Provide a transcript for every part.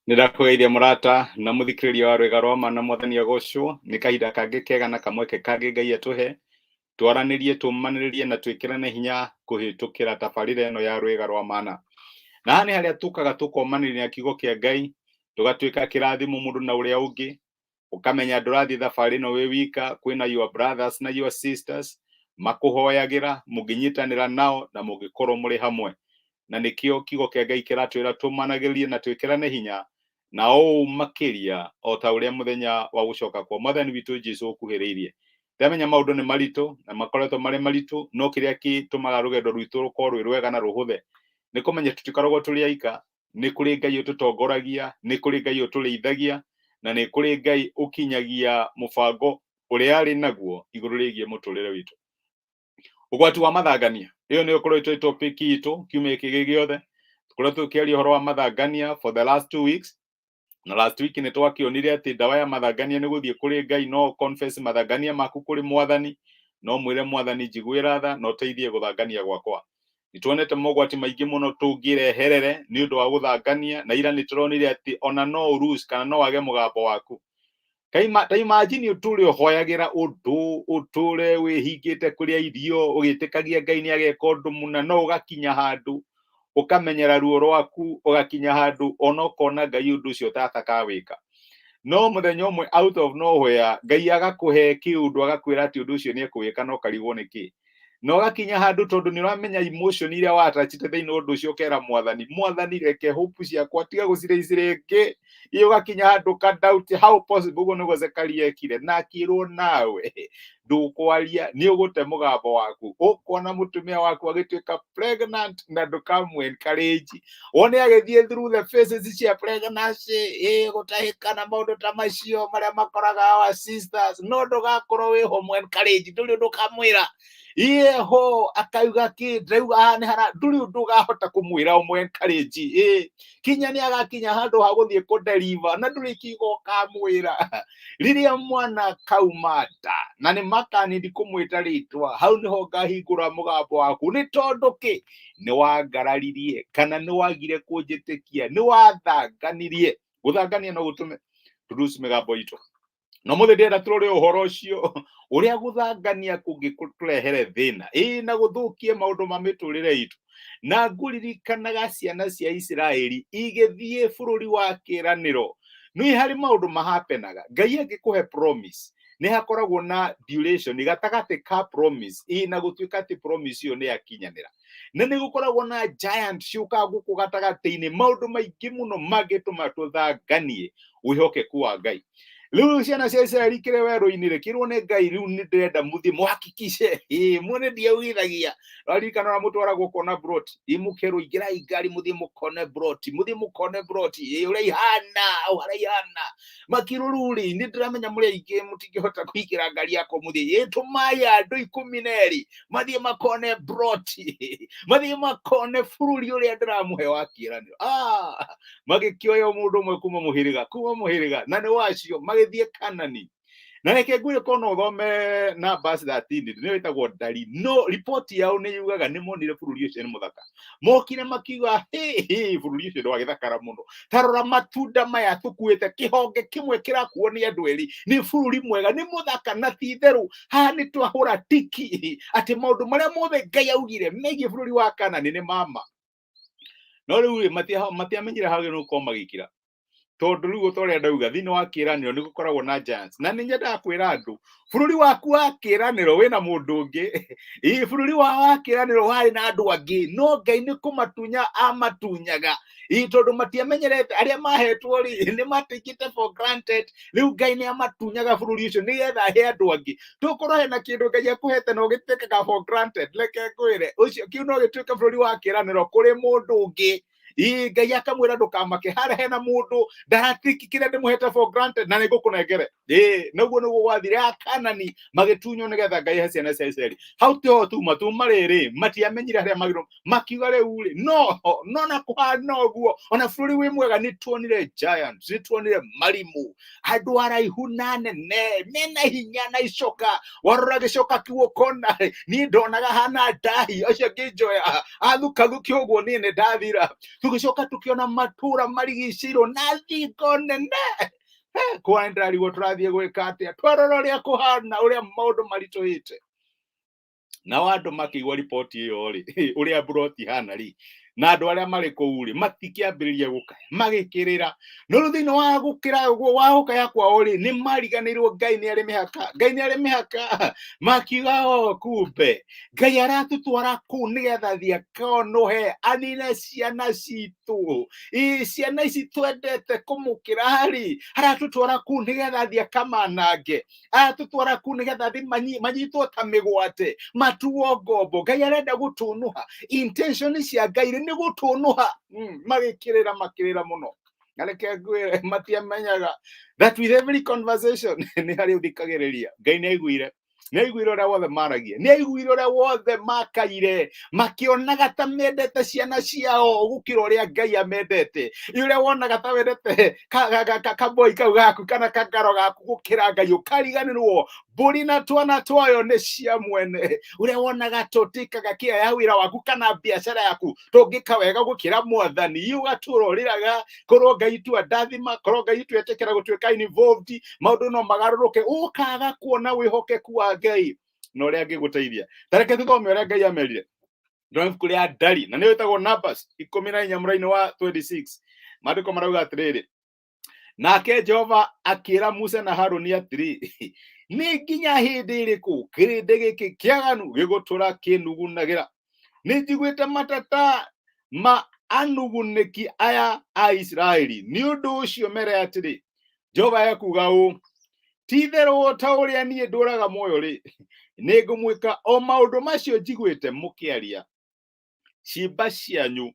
Nĩndakũgeithia mũrata na mũthikĩrĩria wa Rwĩga rwa Ma na Mwathani agocwo. Nĩ kahinda kangĩ kega na kamweke kangĩ Ngai atũhe twaranĩrie, tũmanĩrĩrie na twĩkĩrane hinya kũhĩtũkĩra tabarĩra ĩno ya Rwĩga rwa Mana. Na haha nĩ harĩa tũkaga tũkomanĩria na kiugo kĩa Ngai, tũgatuĩka kĩrathimo mũndũ na ũrĩa ũngĩ, ũkamenya ndũrathiĩ thabarĩ ĩno wĩ wika, kwĩna your brothers na your sisters makũhoyagĩra, mũngĩnyitanĩra nao na mũngĩkorwo mũrĩ hamwe. Na nĩkĩo kiugo kĩa Ngai kĩratwĩra tũmanagĩrie na twĩkĩrane hinya, na ũũ makĩria o ta ũrĩa mũthenya wa gũcoka kwa Mwathani witũ Jesũ ũkuhĩrĩirie. Ndamenya maũndũ nĩ maritũ na makoretwo marĩ maritũ, no kĩrĩa gĩtũmaga rũgendo rwitũ rũkorwo rwĩ rwega na rũhũthe nĩ kũmenya tũtikoragwo tũrĩ aika. Nĩ kũrĩ Ngai ũtũtongoragia, nĩ kũrĩ Ngai ũtũrĩithagia, na nĩ kũrĩ Ngai ũkinyagia mũbango ũrĩa arĩ naguo igũrũ rĩgiĩ mũtũrĩre witũ. Ũgwati wa mathangania, ĩyo nĩyo ĩkoretwo topic itũ kiumia gĩkĩ gĩothe. Tũkoretwo tũkĩaria ũhoro wa mathangania for the last 2 weeks, na last week nĩ twakĩonire atĩ ndawa ya mathangania nĩ gũthiĩ kũrĩ Ngai, no confess mathangania maku kũrĩ Mwathani, no mwĩre Mwathani njiguĩra tha na ũteithie gũthangania gwakwa. Nĩtuonete mogwati maingĩ mũno tũngĩreherere nĩ ũndũ wa gũthangania, na ira nĩtũronire atĩ ona no ũruci kana no wage mũgambo waku. Ta imagine ũtũre ũhoyagĩra ũndũ, ũtũre wĩhingĩte kũrĩa irio, ũgĩtĩkagia Ngai nĩ ageka ũndũ mũna, no ũgakinya handũ ũkamenyera ruo rwaku, ũgakinya handũ ona ũkona Ngai ũndũ ũcio tatakawĩka. No mũthenya ũmwe out of nowhere Ngai agakũhe kĩũndũ, agakwĩra atĩ ũndũ ũcio nĩ ekũwĩka, no karigwo nĩkĩ. No gakinya handũ tondũ nĩ ũramenya emotion iria watachite thĩinĩ ũndũ ũcio, ũkera Mwathani reke hope ciakwa tiga gũcirĩngĩ. Iyo gakinya handũ ka doubt how possible, ũguo nĩguo Zekaria ekire, na akĩrwo nawe ndũkwaria, nĩ ũgũte mũgambo waku. Ũkona mũtumia waku agĩtuĩka pregnant na ndũkamũ encourage. Wone agĩthiĩ through the phases cia pregnancy, gũtahĩka na maũndũ ta macio marĩa makoraga our sisters, no ndũgakorwo wĩho mũ encourage, ndũrĩ ũndũ ũkamwĩra. Yeho akauga kĩ ndauga hane hara, ndũrĩ ũndũ ũgahota kũmwĩra ũmwe encourage. Kinya nĩ agakinya handũ ha gũthiĩ kũdeliver na ndũrĩ kiugo kamwĩra. Rĩrĩa mwana kauma nda na nĩ makanindi kũmwĩta rĩtwa, hau nĩho ngahingũra mũgambo waku. Nĩ tondũ kĩ nĩ wangararirie kana nĩ wagire kũnjĩtĩkia, nĩ wathanganirie. Gũthangania no gũtũme tũruci mĩgambo itũ. No mũthĩ ndĩrenda tũrore ũhoro ũcio ũrĩa gũthangania kũngĩtũrehere thĩna na gũthũkie maũndũ ma mĩtũrĩre itũ. Na ngũririkanaga ciana cia Isiraeli igĩthiĩ bũrũri wa kĩĩranĩro. Nĩ harĩ maũndũ mahapenaga. Ngai angĩkũhe promise nĩ hakoragwo na duration gatagatĩ ka promise na gũtuĩka atĩ promise ĩyo nĩ yakinyanĩra. Na nĩ gũkoragwo na giant ciũkaga gũkũ gatagatĩ-inĩ, maũndũ maingĩ mũno mangĩtũma tũthanganie wĩhokeku wa Ngai. Rĩu ciana cia Isiraeli kĩrĩ werũ-inĩ rĩkĩrwo nĩ Ngai, rĩu nĩ ndĩrenda mũthiĩ mũhakikice muone ndiaugithagia. Raririkana ũrĩa mũtwaragwo kuona Broti, mũkerwo ingĩrai ngari mũthiĩ mũkone Broti, ũrĩa ihana ũhara ihana. Makĩrwo rĩu rĩ nĩ ndĩramenya mũrĩ aingĩ mũtingĩhota kũingĩra ngari yakwa mũthiĩ, tũmai andũ 12 mathiĩ makone Broti, mathiĩ makone bũrũri ũrĩa ndĩramũhe wa kĩĩranĩro. Magĩkĩoya mũndũ ũmwe kuma mũhĩrĩga na nĩ wacio magĩthiĩ Kanani. Na reke ngwĩre kono ũthome Numbers 13 nĩ wĩtagwo Ndari, no ripoti yao nĩ yugaga nĩ monire bũrũri ũcio nĩ mũthaka. Mokire makiuga bũrũri ũcio nĩ wa gĩthakara mũno, tarora matunda maya tũkuĩte, kĩhonge kĩmwe kĩrakuo nĩ andũ erĩ, nĩ bũrũri mwega, nĩ mũthaka na ti therũ. Haha nĩ twahũra tiki atĩ maũndũ marĩa mothe Ngai augire megiĩ bũrũri wa Kanani nĩ mama. No rĩu matiamenyire hagĩrĩirwo gũkorwo magĩkira, tondũ rĩu ũtorĩa ndauga thĩinĩ wa kĩĩranĩro nĩ gũkoragwo na giants. Na nĩ nyendaga kwĩra andũ bũrũri waku wa kĩĩranĩro wĩna mũndũ ũngĩ, bũrũri wa kĩĩranĩro warĩ na andũ angĩ, no Ngai nĩ kũmatunya amatunyaga, tondũ matiamenyerete arĩa mahetwo rĩ nĩ matikĩte for granted. Rĩu Ngai nĩ amatunyaga bũrũri ũcio nĩgetha ahe andũ angĩ. Tũkorwo hena kĩndũ Ngai akũhete na ũgĩtĩkaga for granted, reke ngwĩre ũcio kĩu no gĩtuĩke bũrũri wa kĩĩranĩro kũrĩ mũndũ ũngĩ. Ngai akamwĩra ndũkamake, harĩa hena mũndũ ndaratiki kĩrĩa ndĩmũhete for granted na nĩngũkũnengere. Naguo nĩguo gwathire Akanani magĩtunywo nĩgetha Ngai ahe ciana cia Isiraeli. Hau tiho tuma rĩrĩ matiamenyire harĩa magĩrĩirwo, makiuga rĩu rĩ no na kũhana ũguo ona bũrũri wĩ mwega nĩ tuonire giants, nĩ tuonire marimũ, andũ araihu na nene mena hinya na icoka. Warora gĩcoka kĩu ũkona niĩ ndonaga hana ndahi, acio ngĩnjoya athukathuki ũguo niĩ nĩ ndathira. tugicoka tukiona matura marigicirwo na thingo nene kwenda rigo turathie gwika atia twarora uria kuhana uria maundu marituhite na wandu makigwa ripoti iyo ri uria broti hana ri na andu aria mari kuu ri matikiambiriria gukaya magikirira no ruthini wa gukira wa gukaya kwao ri ni mariganirwo Ngai ni ari mihaka makiuga kumbe Ngai aratutwara kuu nigetha thia konohe anine ciana citu ciana ici twendete kumukira ri aratutwara kuu nigetha thia kamanange aratutwara kuu nigetha thi manyitwo ta migwate matuo ngombo Ngai arenda gutunuha intention cia Ngai ni gutunuha magikirira makirira muno ngareke ngwire matiamenyaga that with every conversation ni hari uthikagiriria Ngai ni aiguire uria wothe maragia ni aiguire uria wothe makaire makionaga ta mendete ciana ciao gukira uria Ngai amendete uria wonaga ta wendete kaboi kau gaku kana kangaro gaku gukira Ngai ukariganirwo mburi na twana twayo ni cia mwene uria wonaga tutikaga kia ya wira waku kana biashara yaku tungika wega gukira mwathani ugatura uriraga korwo Ngai tu ndathima korwo Ngai tu etekera gutuika involved maundu no magaruruke ukaga kuona wihokeku wa Ngai no ria ngiguteithia tareke tuthome uria Ngai amerire ndona kuria ndari na ni witagwo Numbers 14 muraini wa 26 maandiko marauga atiriri nake Jehova akira Musa na Haruni atiri ni nginya hindi iriku kirindi giki kiaganu gigutura kinugunagira ni njiguite matata ma anuguniki aya a Israeli ni undu ucio mere atiri Jehova ekuga u tithero ta uria nie nduraga moyo ri ni ngumwika o maundu macio njiguite mukiaria ciimba cianyu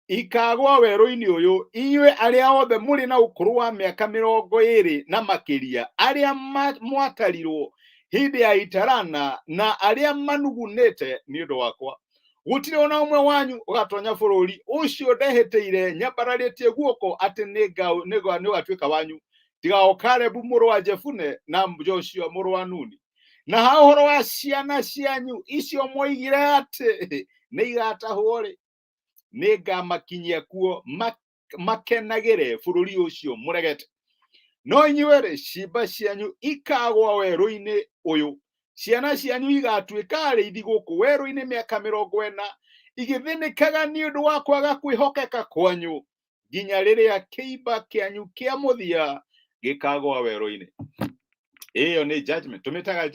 ikagwa weru-ini uyu inywe aria othe muri na ukuru wa miaka 20 na makiria aria mwatarirwo hindi ya itarana na aria manugunete ni undu wakwa gutire ona umwe wanyu ugatonya bururi ucio ndeheteire nyambararitie guoko ati ni ugatuika wanyu tiga Kalebu muru wa Jefune na Joshua muru wa Nuni na hahoro wa ciana cianyu icio moigire ati ni igatahwo ri ni ngamakinyia kuo makenagire bururi ucio muregete no inyuĩ ri ciimba cianyu ikagwa weru-ini uyu ciana cianyu igatuika ariithi guku weru-ini miaka 40 igithinikaga ni undu wa kwaga kwihokeka kwanyu nginya riria kiimba kianyu kia muthia gikagwa weru-ini. Iyo ni judgment tumitaga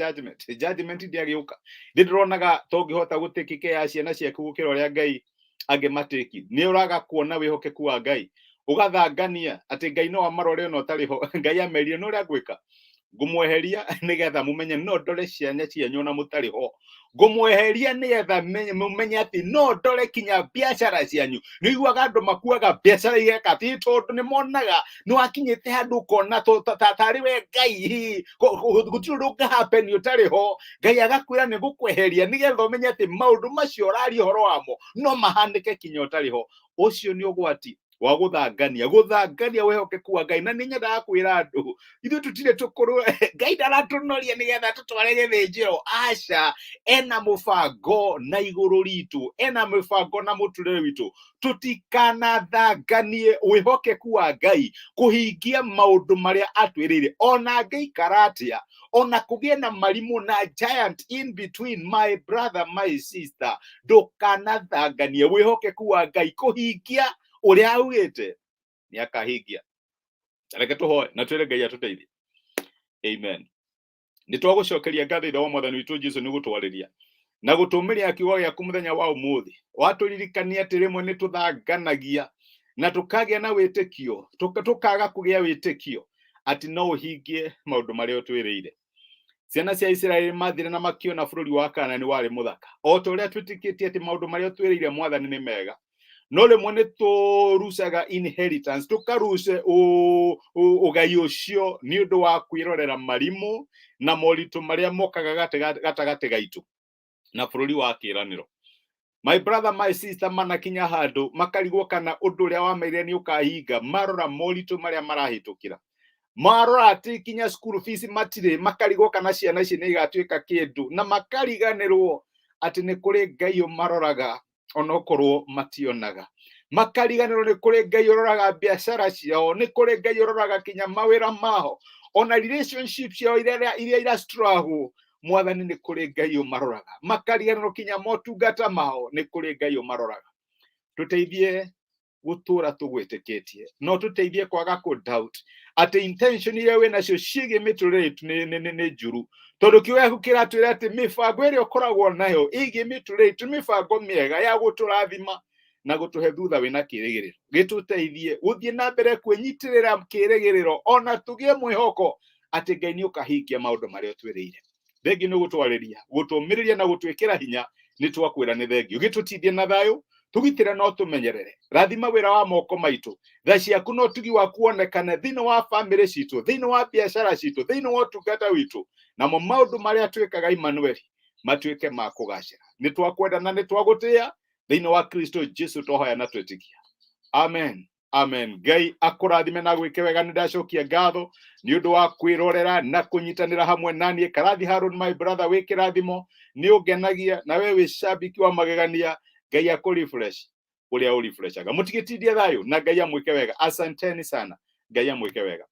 judgment ndiagiuka ndironaga tongihota gutikike ya ciana ciaku gukira uria Ngai angimatiki ni uraga kuona wihokeku wa Ngai ugathangania ati Ngai no amarore no tariho Ngai amerie no ria gwika ngumweheria nigetha mumenye no ndore ciana cianyu na mutariho ngumweheria nigetha mumenye ati no ndore kinya biashara cianyu ni iguaga andu makuaga biashara igeka ti tondu ni monaga no akinyite handu kona tari we Ngai gutiro happen utariho Ngai agakwira ni gukweheria nigetha umenye ati maundu macio urari horo wamo no mahanike kinya utariho ucio ni ugwati wa guthangania wihokeku wa Ngai na ni nyenda kwira andu ithu tutire tukuru Ngai daratunoria nigetha tutware githinjiro aca ena mubango na iguru ritu ena mubango na muturire witu tutikanathanganie wihokeku wa Ngai kuhingia maundu maria atwirire ona Ngai karatia ona kugie na marimu na giant in between my brother my sister ndukanathanganie wihokeku wa Ngai kuhingia uria augite ni akahingia reke tuhoe na twire Ngai atuteithie amen ni twagucokeria ngathi ro mwathani witu Jesu ni gutwariria na gutumiria kiugo giaku muthenya wa umuthi waturirikania ati rimwe ni tuthanganagia na tukagia na witikio tukaga kugia witikio ati no uhingie maundu maria utwirire ciana cia Israeli mathire na makiona bururi wa Kaanani wari muthaka o to uria twitikitie ati maundu maria utwirire mwathani ni mega no rimwe ni turucaga inheritance tukaruse ugai ucio ni undu wa kwirorera marimu na moritu maria mokaga gatagati gaitu na bururi wa kiraniro. My brother my sister manakinya handu makarigwo kana undu uria wameire ni ukahinga marora moritu maria marahitukira marora ati kinya school fees matire makarigwo kana ciana ici ni igatuika kindu na makariganirwo ati ni kuri Ngai maroraga onokorwo mationaga makariganĩrwo nĩ kũrĩ Ngai ũroraga biacara ciao, nĩ kũrĩ Ngai ũroraga kinya mawĩra mao, ona relationships ciao iria ira struggle, Mwathani nĩ kũrĩ Ngai ũmaroraga, makariganĩrwo kinya motungata mao, nĩ kũrĩ Ngai ũmaroraga. Tũteithie gũtũra tũgwĩtĩkĩtie, no tũteithie kwaga doubt atĩ intention iria wĩnacio ciĩgiĩ mĩtũrĩre itũ nĩ njũru, tondũ kiugo gĩaku kĩratwĩra atĩ mĩbango ĩrĩa ũkoragwo nayo ĩgiĩ mĩtũrĩre itũ nĩ mĩbango mĩega ya gũtũrathima na gũtũhe thutha wĩna kĩĩrĩgĩrĩro. Gĩtũteithie gũthiĩ na mbere kwĩnyitĩrĩra kĩĩrĩgĩrĩro, ona tũgĩe mwĩhoko atĩ Ngai nĩ ũkahingia maũndũ marĩa ũtwĩrĩire. Thengiũ nĩ gũtwarĩria, gũtũmĩrĩria na gũtwĩkĩra hinya, nĩ twakwĩra nĩ thengiũ. Gĩtũtithie na thayũ, tũgitĩre no tũmenyerere, rathima wĩra wa moko maitũ, tha ciaku no tugi waku wonekane thĩinĩ wa bamĩrĩ citũ, thĩinĩ wa biacara citũ, thĩinĩ wa ũtungata witũ, namo maũndũ marĩa twĩkaga Emmanuel matuĩke ma kũgacĩra. Nĩ twakwenda na nĩ twagũtĩĩa, thĩinĩ wa Kristo Jesu twahoya na twĩtĩkia. Amen. Amen. Ngai akũrathime na gwĩke wega. Nĩ ndacokia ngatho nĩ ũndũ wa kwĩrorera na kũnyitanĩra hamwe naniĩ. Karathi Harũni my brother, wĩ kĩrathimo, nĩ ũngenagia, na we wĩ shabiki wa magegania. Ngai akũrefresh ũrĩa ũrefreshaga. Mũtigĩtindie thayũ, na Ngai amwĩke wega. Asanteni sana. Ngai amwĩke wega.